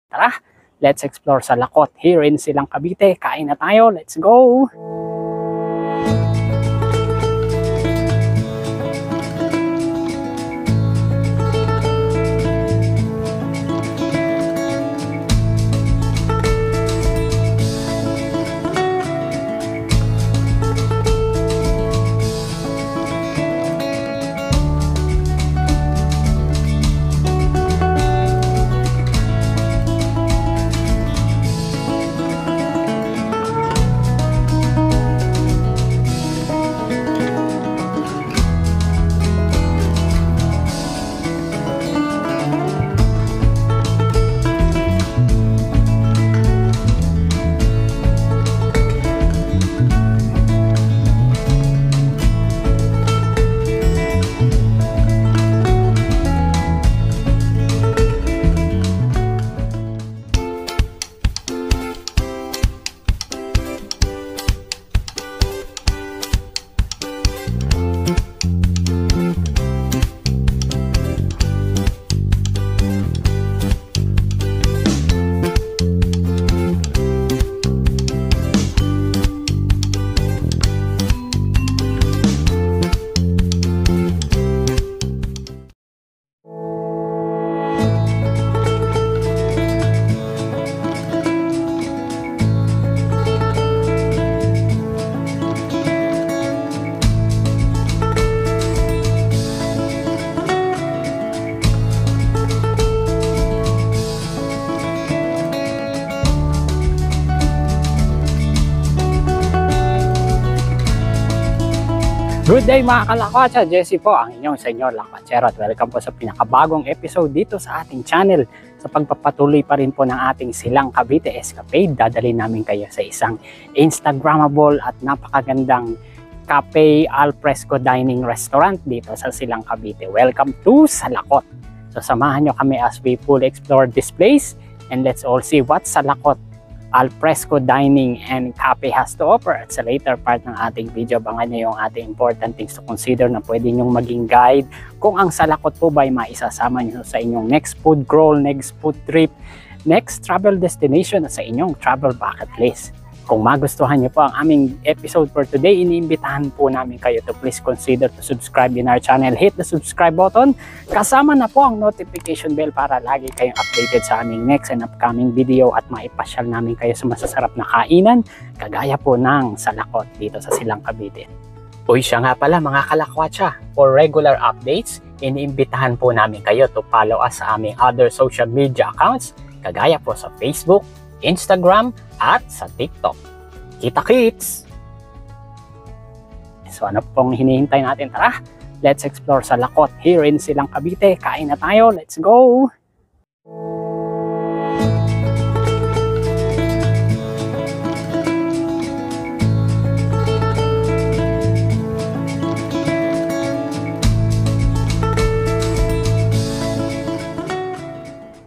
Tara, let's explore sa Lakot here in Silang Cavite. Kain na tayo, let's go! Good day mga kalakwatsa, Jesse po ang inyong senyor lakwatsero at welcome po sa pinakabagong episode dito sa ating channel. Sa pagpapatuloy pa rin po ng ating Silang Cavite Escapade, dadalhin namin kayo sa isang Instagrammable at napakagandang cafe al fresco dining restaurant dito sa Silang Cavite. Welcome to Salakot. So samahan nyo kami as we fully explore this place and let's all see what Salakot al fresco dining and cafe has to offer. At sa later part ng ating video, abangan nyo yung ating important things to consider na pwede nyong maging guide kung ang Salakot po ba ay maisasama nyo sa inyong next food crawl, next food trip, next travel destination at sa inyong travel bucket list. Kung magustuhan nyo po ang aming episode for today, iniimbitahan po namin kayo to please consider to subscribe in our channel. Hit the subscribe button. Kasama na po ang notification bell para lagi kayong updated sa aming next and upcoming video at maipasyal namin kayo sa masasarap na kainan kagaya po ng Salakot dito sa Silang Cavite. Uy, siya nga pala mga kalakwatsa. For regular updates, iniimbitahan po namin kayo to follow us sa aming other social media accounts kagaya po sa Facebook, Instagram, at sa TikTok. Kita-kits! So ano pong hinihintay natin? Tara, let's explore sa Lakot here in Silang Cavite. Kain na tayo, let's go!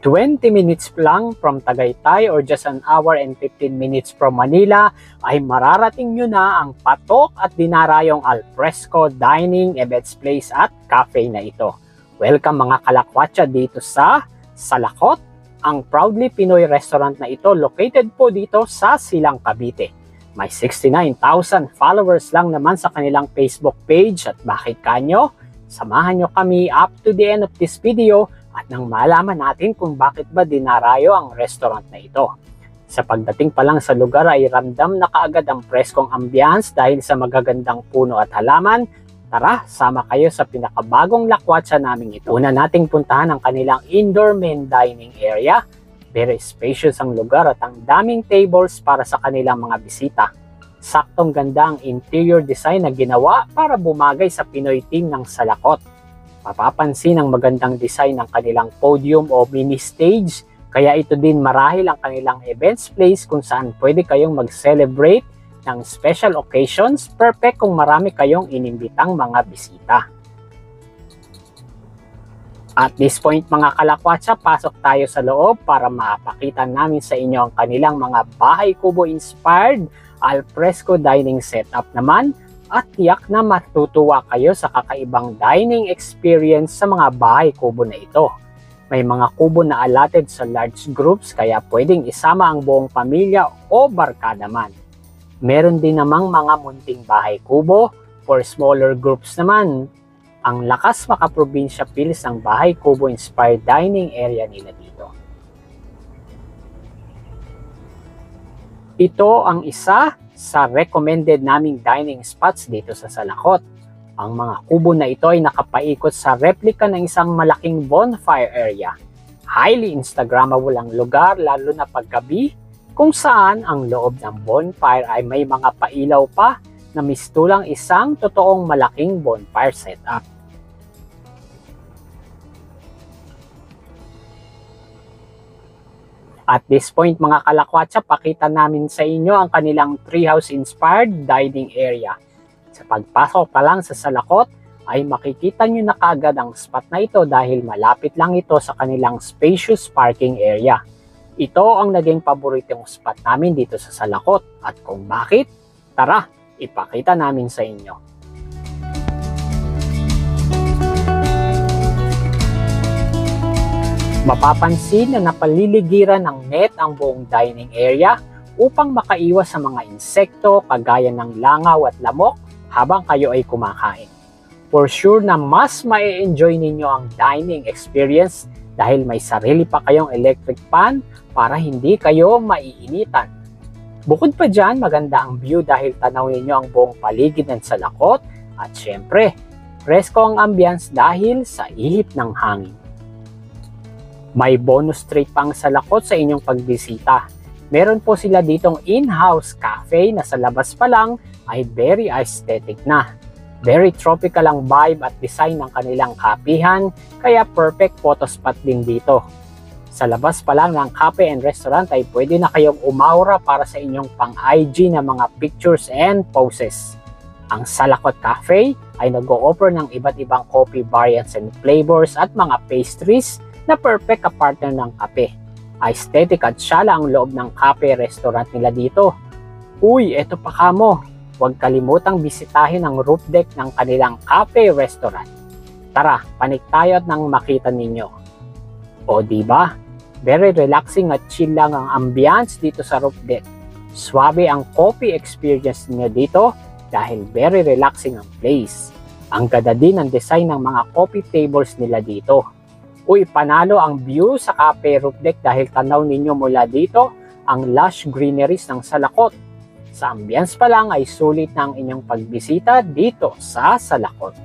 20 minutes lang from Tagaytay or just an hour and 15 minutes from Manila ay mararating nyo na ang patok at dinarayong al fresco dining events place at cafe na ito. Welcome mga kalakwatsa dito sa Salakot, ang proudly Pinoy restaurant na ito located po dito sa Silang Cavite. May 69,000 followers lang naman sa kanilang Facebook page at bakit kanyo? Samahan nyo kami up to the end of this video at nang malaman natin kung bakit ba dinarayo ang restaurant na ito. Sa pagdating pa lang sa lugar ay ramdam na kaagad ang preskong ambience dahil sa magagandang puno at halaman. Tara, sama kayo sa pinakabagong lakwatsa naming ito. Una nating puntahan ang kanilang indoor main dining area. Very spacious ang lugar at ang daming tables para sa kanilang mga bisita. Saktong ganda ang interior design na ginawa para bumagay sa Pinoy theme ng Salakot. Mapapansin ang magandang design ng kanilang podium o mini stage, kaya ito din marahil ang kanilang events place kung saan pwede kayong mag-celebrate ng special occasions, perfect kung marami kayong inimbitang mga bisita. At this point mga kalakwatsa, pasok tayo sa loob para mapakita namin sa inyo ang kanilang mga bahay kubo inspired al fresco dining setup naman. At tiyak na matutuwa kayo sa kakaibang dining experience sa mga bahay kubo na ito. May mga kubo na allotted sa large groups kaya pwedeng isama ang buong pamilya o barkada man. Meron din namang mga munting bahay kubo. For smaller groups naman, ang lakas makaprobinsya feels ng bahay kubo inspired dining area nila dito. Ito ang isa sa recommended naming dining spots dito sa Salakot. Ang mga kubo na ito ay nakapaikot sa replika ng isang malaking bonfire area. Highly Instagrammable ang lugar lalo na paggabi kung saan ang loob ng bonfire ay may mga pailaw pa na mistulang isang totoong malaking bonfire setup. At this point mga kalakwatsa, pakita namin sa inyo ang kanilang treehouse inspired dining area. Sa pagpasok pa lang sa Salakot ay makikita nyo na kaagad ang spot na ito dahil malapit lang ito sa kanilang spacious parking area. Ito ang naging paboritong spot namin dito sa Salakot at kung bakit, tara, ipakita namin sa inyo. Mapapansin na napaliligiran ng net ang buong dining area upang makaiwas sa mga insekto kagaya ng langaw at lamok habang kayo ay kumakain. For sure na mas ma-enjoy ninyo ang dining experience dahil may sarili pa kayong electric fan para hindi kayo maiinitan. Bukod pa dyan, maganda ang view dahil tanaw ninyo ang buong paligid ng Salakot at syempre, presko ang ambience dahil sa ihip ng hangin. May bonus treat pang Salakot sa inyong pagbisita. Meron po sila ditong in-house cafe na sa labas pa lang ay very aesthetic na. Very tropical ang vibe at design ng kanilang kapihan, kaya perfect photo spot din dito. Sa labas pa lang ng cafe and restaurant ay pwede na kayong umaura para sa inyong pang-IG na mga pictures and poses. Ang Salakot Cafe ay nag-o-offer ng iba't ibang coffee variants and flavors at mga pastries na perfect ka-partner ng kape. Aesthetic at syala ang loob ng cafe restaurant nila dito. Uy, eto pa kamo, huwag kalimutang bisitahin ang roof deck ng kanilang cafe restaurant. Tara, panik tayo at nang makita ninyo. O diba? Very relaxing at chill lang ang ambience dito sa roof deck. Swabe ang coffee experience niyo dito dahil very relaxing ang place. Ang ganda din ang design ng mga coffee tables nila dito. Uy, panalo ang view sa cafe roof deck dahil tanaw ninyo mula dito ang lush greeneries ng Salakot. Sa ambience pa lang ay sulit na ang inyong pagbisita dito sa Salakot.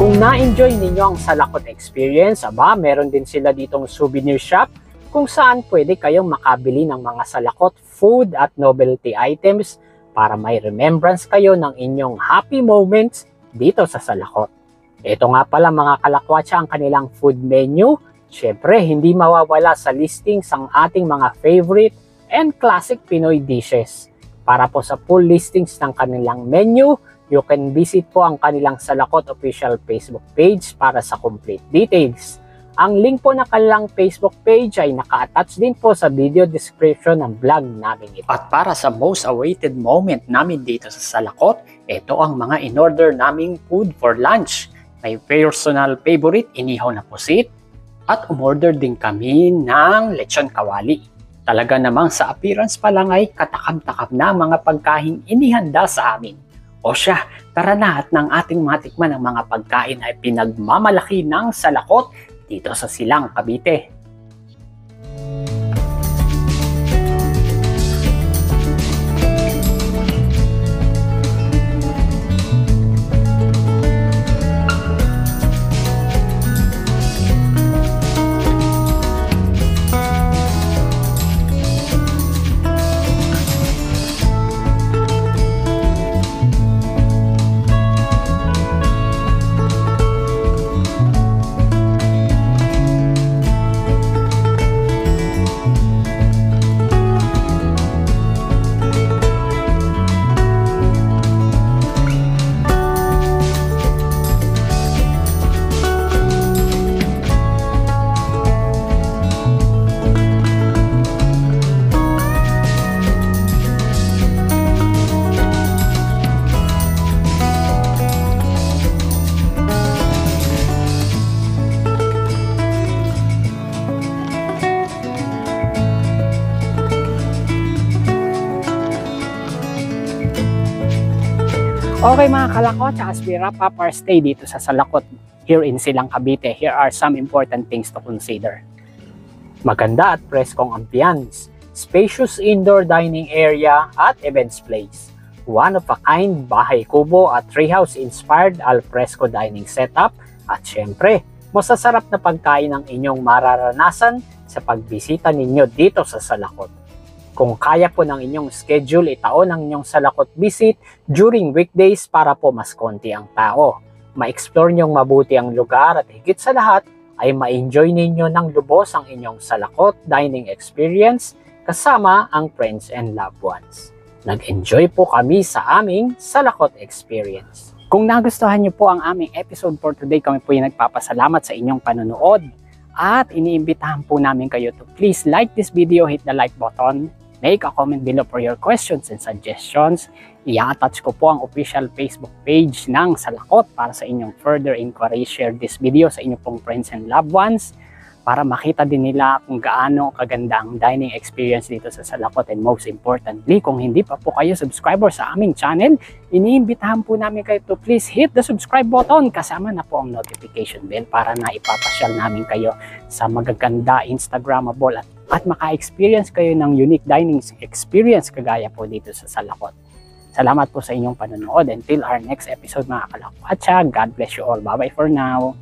Kung na-enjoy ninyo ang Salakot experience, meron din sila ditong souvenir shop kung saan pwede kayong makabili ng mga Salakot food at novelty items para may remembrance kayo ng inyong happy moments dito sa Salakot. Ito nga pala mga kalakwatsa ang kanilang food menu. Syempre, hindi mawawala sa listings ang ating mga favorite and classic Pinoy dishes. Para po sa full listings ng kanilang menu, you can visit po ang kanilang Salakot official Facebook page para sa complete details. Ang link po ng kanilang Facebook page ay naka-attach din po sa video description ng vlog namin ito. At para sa most awaited moment namin dito sa Salakot, ito ang mga in-order naming food for lunch. May personal favorite, inihaw na pusit, at umorder din kami ng lechon kawali. Talaga namang sa appearance pa lang ay katakam-takam na mga pagkain inihanda sa amin. O siya, tara na at ng ating matikman ng mga pagkain ay pinagmamalaki ng Salakot dito sa Silang, Cavite. Okay mga kalakotsa, as we wrap up our stay dito sa Salakot here in Silang Cavite, here are some important things to consider. Maganda at preskong ambience, spacious indoor dining area at events place, one-of-a-kind bahay kubo at treehouse-inspired al fresco dining setup, at syempre, masasarap na pagkain ang inyong mararanasan sa pagbisita ninyo dito sa Salakot. Kung kaya po ng inyong schedule, itaon ang inyong Salakot visit during weekdays para po mas konti ang tao. Ma-explore nyong mabuti ang lugar at higit sa lahat ay ma-enjoy ninyo ng lubos ang inyong Salakot dining experience kasama ang friends and loved ones. Nag-enjoy po kami sa aming Salakot experience. Kung nagustuhan niyo po ang aming episode for today, kami po yung nagpapasalamat sa inyong panonood at iniimbitahan po namin kayo to please like this video, hit the like button, make a comment below for your questions and suggestions. I-attach ko po ang official Facebook page ng Salakot para sa inyong further inquiry. Share this video sa inyong pong friends and loved ones para makita din nila kung gaano kaganda ang dining experience dito sa Salakot. And most importantly, kung hindi pa po kayo subscriber sa aming channel, iniimbitahan po namin kayo to please hit the subscribe button kasama na po ang notification bell para na ipapasyal namin kayo sa magaganda, Instagrammable at maka-experience kayo ng unique dining experience kagaya po dito sa Salakot. Salamat po sa inyong panonood. Until our next episode mga kalakotsa, God bless you all. Bye-bye for now.